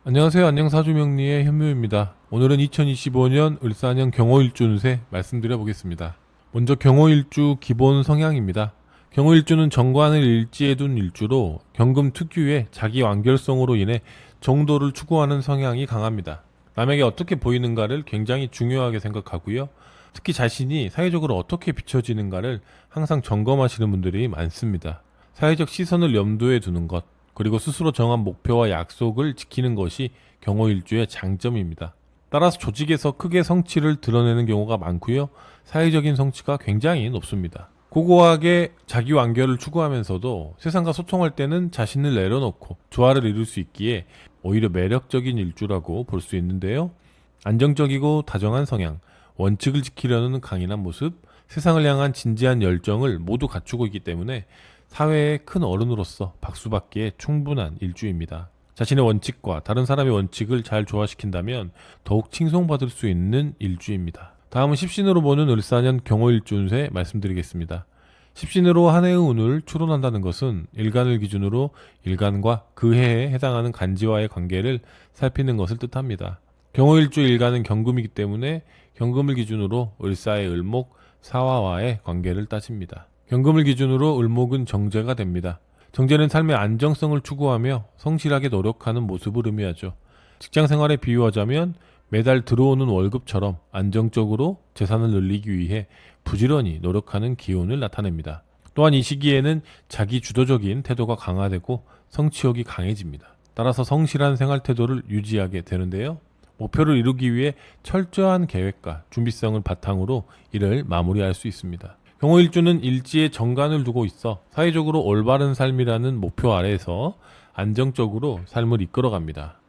안녕하세요. 안녕사주명리의 현묘입니다. 오늘은 2025년 을사년 경호일주운세 말씀드려 보겠습니다. 먼저 경호일주 기본 성향입니다. 경호일주는 정관을 일지에 둔 일주로 경금 특유의 자기 완결성으로 인해 정도를 추구하는 성향이 강합니다. 남에게 어떻게 보이는가를 굉장히 중요하게 생각하고요. 특히 자신이 사회적으로 어떻게 비춰지는가를 항상 점검하시는 분들이 많습니다. 사회적 시선을 염두에 두는 것, 그리고 스스로 정한 목표와 약속을 지키는 것이 경호일주의 장점입니다. 따라서 조직에서 크게 성취를 드러내는 경우가 많고요. 사회적인 성취가 굉장히 높습니다. 고고하게 자기 완결을 추구하면서도 세상과 소통할 때는 자신을 내려놓고 조화를 이룰 수 있기에 오히려 매력적인 일주라고 볼 수 있는데요. 안정적이고 다정한 성향, 원칙을 지키려는 강인한 모습, 세상을 향한 진지한 열정을 모두 갖추고 있기 때문에 사회의 큰 어른으로서 박수받기에 충분한 일주입니다. 자신의 원칙과 다른 사람의 원칙을 잘 조화시킨다면 더욱 칭송받을 수 있는 일주입니다. 다음은 십신으로 보는 을사년 경호일주운세 말씀드리겠습니다. 십신으로 한 해의 운을 추론한다는 것은 일간을 기준으로 일간과 그 해에 해당하는 간지와의 관계를 살피는 것을 뜻합니다. 경호일주 일간은 경금이기 때문에 경금을 기준으로 을사의 을목, 사화와의 관계를 따집니다. 경금을 기준으로 을목은 정제가 됩니다. 정제는 삶의 안정성을 추구하며 성실하게 노력하는 모습을 의미하죠. 직장 생활에 비유하자면 매달 들어오는 월급처럼 안정적으로 재산을 늘리기 위해 부지런히 노력하는 기운을 나타냅니다. 또한 이 시기에는 자기 주도적인 태도가 강화되고 성취욕이 강해집니다. 따라서 성실한 생활 태도를 유지하게 되는데요. 목표를 이루기 위해 철저한 계획과 준비성을 바탕으로 이를 마무리할 수 있습니다. 경호일주는 일지에 정관을 두고 있어 사회적으로 올바른 삶이라는 목표 아래에서 안정적으로 삶을 이끌어갑니다.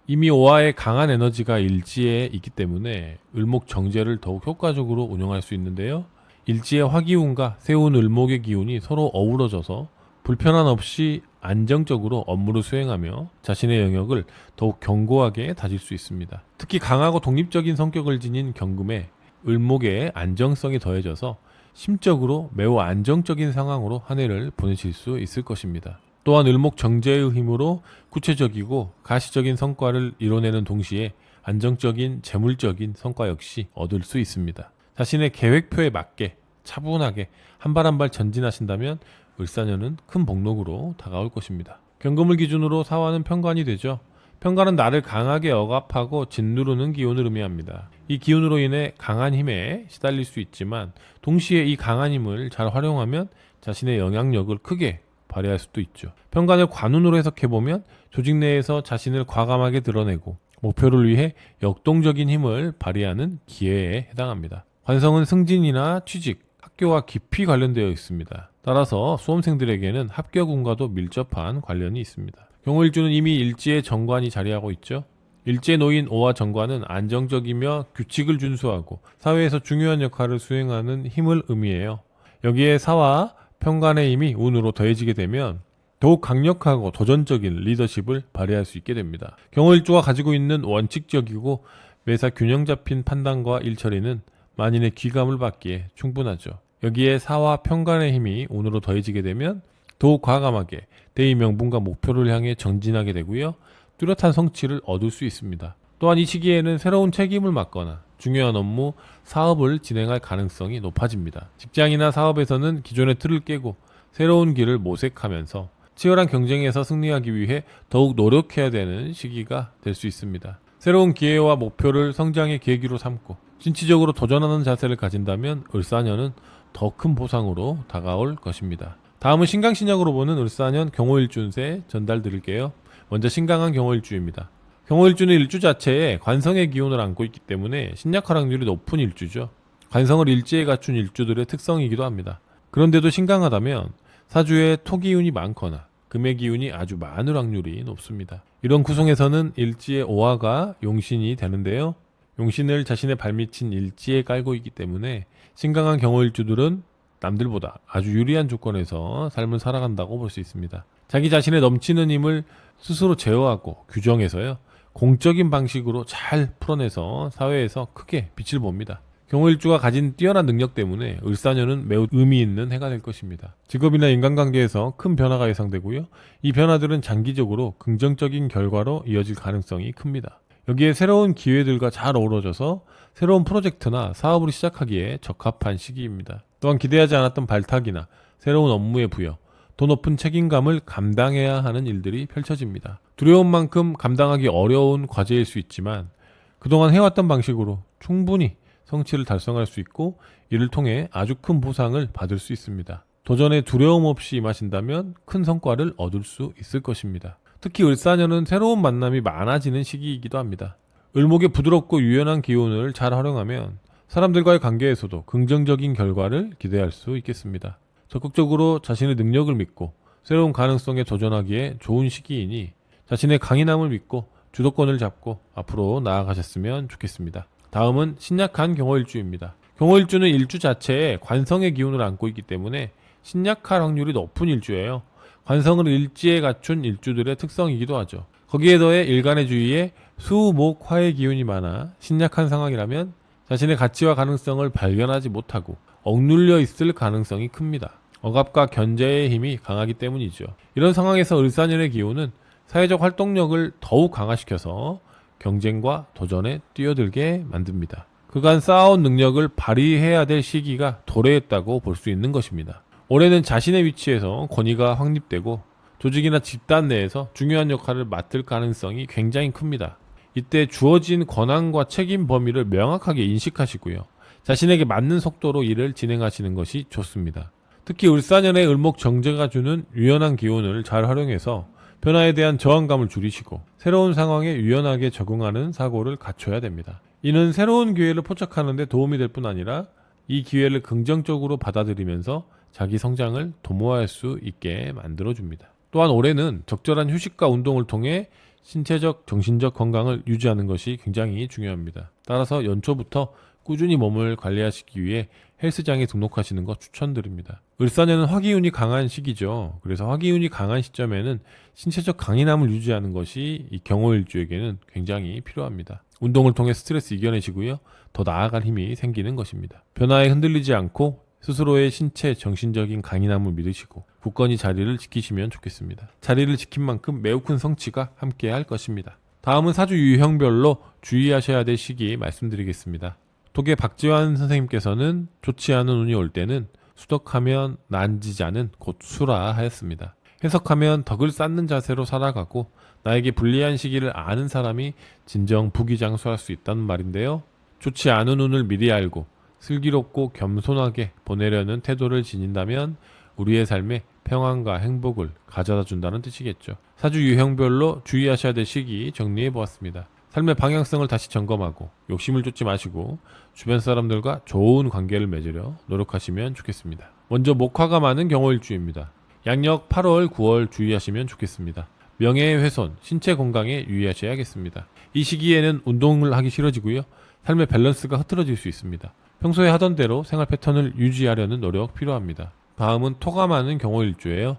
이미 오화의 강한 에너지가 일지에 있기 때문에 을목 정제를 더욱 효과적으로 운영할 수 있는데요. 일지의 화기운과 세운 을목의 기운이 서로 어우러져서 불편함 없이 안정적으로 업무를 수행하며 자신의 영역을 더욱 견고하게 다질 수 있습니다. 특히 강하고 독립적인 성격을 지닌 경금에 을목의 안정성이 더해져서 심적으로 매우 안정적인 상황으로 한 해를 보내실 수 있을 것입니다. 또한 을목 정제의 힘으로 구체적이고 가시적인 성과를 이뤄내는 동시에 안정적인 재물적인 성과 역시 얻을 수 있습니다. 자신의 계획표에 맞게 차분하게 한 발 한 발 전진하신다면 을사년은 큰 복록으로 다가올 것입니다. 경금을 기준으로 사화는 편관이 되죠. 편관은 나를 강하게 억압하고 짓누르는 기운을 의미합니다. 이 기운으로 인해 강한 힘에 시달릴 수 있지만 동시에 이 강한 힘을 잘 활용하면 자신의 영향력을 크게 발휘할 수도 있죠. 편관을 관운으로 해석해보면 조직 내에서 자신을 과감하게 드러내고 목표를 위해 역동적인 힘을 발휘하는 기회에 해당합니다. 관성은 승진이나 취직, 학교와 깊이 관련되어 있습니다. 따라서 수험생들에게는 합격운과도 밀접한 관련이 있습니다. 경호일주는 이미 일지의 정관이 자리하고 있죠. 일지에 놓인 오화 정관은 안정적이며 규칙을 준수하고 사회에서 중요한 역할을 수행하는 힘을 의미해요. 여기에 사화, 편관의 힘이 운으로 더해지게 되면 더욱 강력하고 도전적인 리더십을 발휘할 수 있게 됩니다. 경호일주가 가지고 있는 원칙적이고 매사 균형 잡힌 판단과 일처리는 만인의 귀감을 받기에 충분하죠. 여기에 사화, 편관의 힘이 운으로 더해지게 되면 더욱 과감하게 대의 명분과 목표를 향해 전진하게 되고요. 뚜렷한 성취를 얻을 수 있습니다. 또한 이 시기에는 새로운 책임을 맡거나 중요한 업무, 사업을 진행할 가능성이 높아집니다. 직장이나 사업에서는 기존의 틀을 깨고 새로운 길을 모색하면서 치열한 경쟁에서 승리하기 위해 더욱 노력해야 되는 시기가 될 수 있습니다. 새로운 기회와 목표를 성장의 계기로 삼고 진취적으로 도전하는 자세를 가진다면 을사년은 더 큰 보상으로 다가올 것입니다. 다음은 신강신약으로 보는 을사년 경호일주운세 전달 드릴게요. 먼저 신강한 경호일주입니다. 경호일주는 일주 자체에 관성의 기운을 안고 있기 때문에 신약할 확률이 높은 일주죠. 관성을 일지에 갖춘 일주들의 특성이기도 합니다. 그런데도 신강하다면 사주에 토기운이 많거나 금의 기운이 아주 많을 확률이 높습니다. 이런 구성에서는 일지의 오화가 용신이 되는데요. 용신을 자신의 발밑인 일지에 깔고 있기 때문에 신강한 경호일주들은 남들보다 아주 유리한 조건에서 삶을 살아간다고 볼 수 있습니다. 자기 자신의 넘치는 힘을 스스로 제어하고 규정해서요. 공적인 방식으로 잘 풀어내서 사회에서 크게 빛을 봅니다. 경호일주가 가진 뛰어난 능력 때문에 을사년은 매우 의미 있는 해가 될 것입니다. 직업이나 인간관계에서 큰 변화가 예상되고요. 이 변화들은 장기적으로 긍정적인 결과로 이어질 가능성이 큽니다. 여기에 새로운 기회들과 잘 어우러져서 새로운 프로젝트나 사업을 시작하기에 적합한 시기입니다. 또한 기대하지 않았던 발탁이나 새로운 업무의 부여, 더 높은 책임감을 감당해야 하는 일들이 펼쳐집니다. 두려운 만큼 감당하기 어려운 과제일 수 있지만 그동안 해왔던 방식으로 충분히 성취를 달성할 수 있고 이를 통해 아주 큰 보상을 받을 수 있습니다. 도전에 두려움 없이 임하신다면 큰 성과를 얻을 수 있을 것입니다. 특히 을사년은 새로운 만남이 많아지는 시기이기도 합니다. 을목의 부드럽고 유연한 기운을 잘 활용하면 사람들과의 관계에서도 긍정적인 결과를 기대할 수 있겠습니다. 적극적으로 자신의 능력을 믿고 새로운 가능성에 도전하기에 좋은 시기이니 자신의 강인함을 믿고 주도권을 잡고 앞으로 나아가셨으면 좋겠습니다. 다음은 신약한 경호일주입니다. 경호일주는 일주 자체에 관성의 기운을 안고 있기 때문에 신약할 확률이 높은 일주예요. 관성을 일지에 갖춘 일주들의 특성이기도 하죠. 거기에 더해 일간의 주위에 수, 목, 화의 기운이 많아 신약한 상황이라면 자신의 가치와 가능성을 발견하지 못하고 억눌려 있을 가능성이 큽니다. 억압과 견제의 힘이 강하기 때문이죠. 이런 상황에서 을사년의 기운은 사회적 활동력을 더욱 강화시켜서 경쟁과 도전에 뛰어들게 만듭니다. 그간 쌓아온 능력을 발휘해야 될 시기가 도래했다고 볼 수 있는 것입니다. 올해는 자신의 위치에서 권위가 확립되고 조직이나 집단 내에서 중요한 역할을 맡을 가능성이 굉장히 큽니다. 이때 주어진 권한과 책임 범위를 명확하게 인식하시고요. 자신에게 맞는 속도로 일을 진행하시는 것이 좋습니다. 특히 을사년의 을목 정제가 주는 유연한 기운을 잘 활용해서 변화에 대한 저항감을 줄이시고 새로운 상황에 유연하게 적응하는 사고를 갖춰야 됩니다. 이는 새로운 기회를 포착하는 데 도움이 될 뿐 아니라 이 기회를 긍정적으로 받아들이면서 자기 성장을 도모할 수 있게 만들어줍니다. 또한 올해는 적절한 휴식과 운동을 통해 신체적, 정신적 건강을 유지하는 것이 굉장히 중요합니다. 따라서 연초부터 꾸준히 몸을 관리하시기 위해 헬스장에 등록하시는 것 추천드립니다. 을사년은 화기운이 강한 시기죠. 그래서 화기운이 강한 시점에는 신체적 강인함을 유지하는 것이 이 경호일주에게는 굉장히 필요합니다. 운동을 통해 스트레스 이겨내시고요. 더 나아갈 힘이 생기는 것입니다. 변화에 흔들리지 않고 스스로의 신체, 정신적인 강인함을 믿으시고 굳건히 자리를 지키시면 좋겠습니다. 자리를 지킨 만큼 매우 큰 성취가 함께할 것입니다. 다음은 사주 유형별로 주의하셔야 될 시기 말씀드리겠습니다. 독의 박지환 선생님께서는 좋지 않은 운이 올 때는 수덕하면 난지자는 곧 수라 하였습니다. 해석하면 덕을 쌓는 자세로 살아가고 나에게 불리한 시기를 아는 사람이 진정 부귀장수할 수 있다는 말인데요. 좋지 않은 운을 미리 알고 슬기롭고 겸손하게 보내려는 태도를 지닌다면 우리의 삶에 평안과 행복을 가져다 준다는 뜻이겠죠. 사주 유형별로 주의하셔야 될 시기 정리해 보았습니다. 삶의 방향성을 다시 점검하고 욕심을 쫓지 마시고 주변 사람들과 좋은 관계를 맺으려 노력하시면 좋겠습니다. 먼저 목화가 많은 경호일주입니다. 양력 8월, 9월 주의하시면 좋겠습니다. 명예훼손, 신체 건강에 유의하셔야겠습니다. 이 시기에는 운동을 하기 싫어지고요. 삶의 밸런스가 흐트러질 수 있습니다. 평소에 하던 대로 생활 패턴을 유지하려는 노력 필요합니다. 다음은 토가 많은 경호일주예요.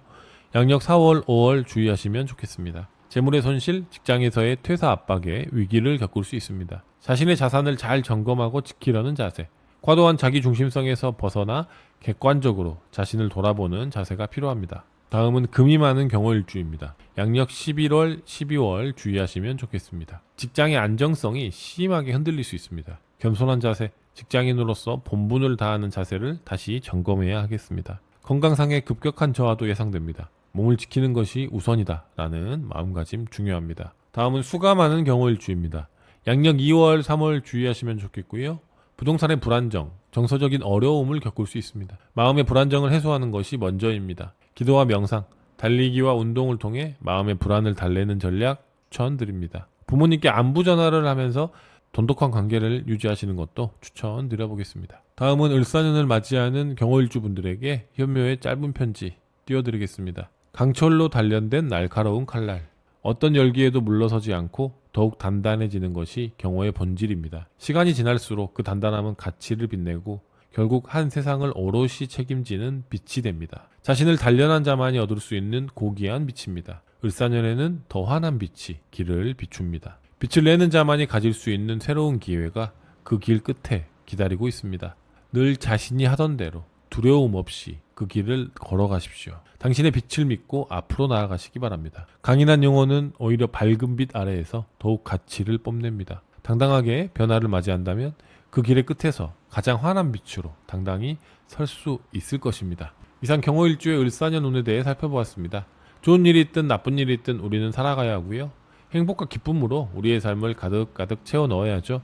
양력 4월, 5월 주의하시면 좋겠습니다. 재물의 손실, 직장에서의 퇴사 압박에 위기를 겪을 수 있습니다. 자신의 자산을 잘 점검하고 지키려는 자세, 과도한 자기 중심성에서 벗어나 객관적으로 자신을 돌아보는 자세가 필요합니다. 다음은 금이 많은 경호일주입니다. 양력 11월, 12월 주의하시면 좋겠습니다. 직장의 안정성이 심하게 흔들릴 수 있습니다. 겸손한 자세, 직장인으로서 본분을 다하는 자세를 다시 점검해야 하겠습니다. 건강상의 급격한 저하도 예상됩니다. 몸을 지키는 것이 우선이다 라는 마음가짐 중요합니다. 다음은 수가 많은 경호일주입니다. 양력 2월, 3월 주의하시면 좋겠고요. 부동산의 불안정, 정서적인 어려움을 겪을 수 있습니다. 마음의 불안정을 해소하는 것이 먼저입니다. 기도와 명상, 달리기와 운동을 통해 마음의 불안을 달래는 전략 추천드립니다. 부모님께 안부 전화를 하면서 돈독한 관계를 유지하시는 것도 추천드려보겠습니다. 다음은 을사년을 맞이하는 경호일주분들에게 현묘의 짧은 편지 띄워드리겠습니다. 강철로 단련된 날카로운 칼날. 어떤 열기에도 물러서지 않고 더욱 단단해지는 것이 경호의 본질입니다. 시간이 지날수록 그 단단함은 가치를 빛내고 결국 한 세상을 오롯이 책임지는 빛이 됩니다. 자신을 단련한 자만이 얻을 수 있는 고귀한 빛입니다. 을사년에는 더 환한 빛이 길을 비춥니다. 빛을 내는 자만이 가질 수 있는 새로운 기회가 그 길 끝에 기다리고 있습니다. 늘 자신이 하던 대로 두려움 없이 그 길을 걸어가십시오. 당신의 빛을 믿고 앞으로 나아가시기 바랍니다. 강인한 영혼은 오히려 밝은 빛 아래에서 더욱 가치를 뽐냅니다. 당당하게 변화를 맞이한다면 그 길의 끝에서 가장 환한 빛으로 당당히 설 수 있을 것입니다. 이상 경호일주의 을사년 운에 대해 살펴보았습니다. 좋은 일이 있든 나쁜 일이 있든 우리는 살아가야 하고요. 행복과 기쁨으로 우리의 삶을 가득가득 채워 넣어야죠.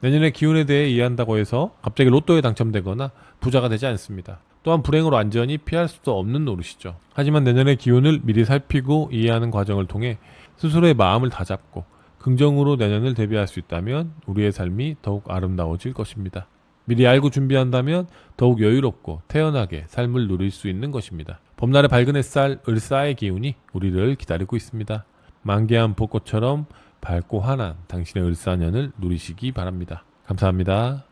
내년의 기운에 대해 이해한다고 해서 갑자기 로또에 당첨되거나 부자가 되지 않습니다. 또한 불행으로 완전히 피할 수도 없는 노릇이죠. 하지만 내년의 기운을 미리 살피고 이해하는 과정을 통해 스스로의 마음을 다잡고 긍정으로 내년을 대비할 수 있다면 우리의 삶이 더욱 아름다워질 것입니다. 미리 알고 준비한다면 더욱 여유롭고 태연하게 삶을 누릴 수 있는 것입니다. 봄날의 밝은 햇살 을사의 기운이 우리를 기다리고 있습니다. 만개한 벚꽃처럼 밝고 환한 당신의 을사년을 누리시기 바랍니다. 감사합니다.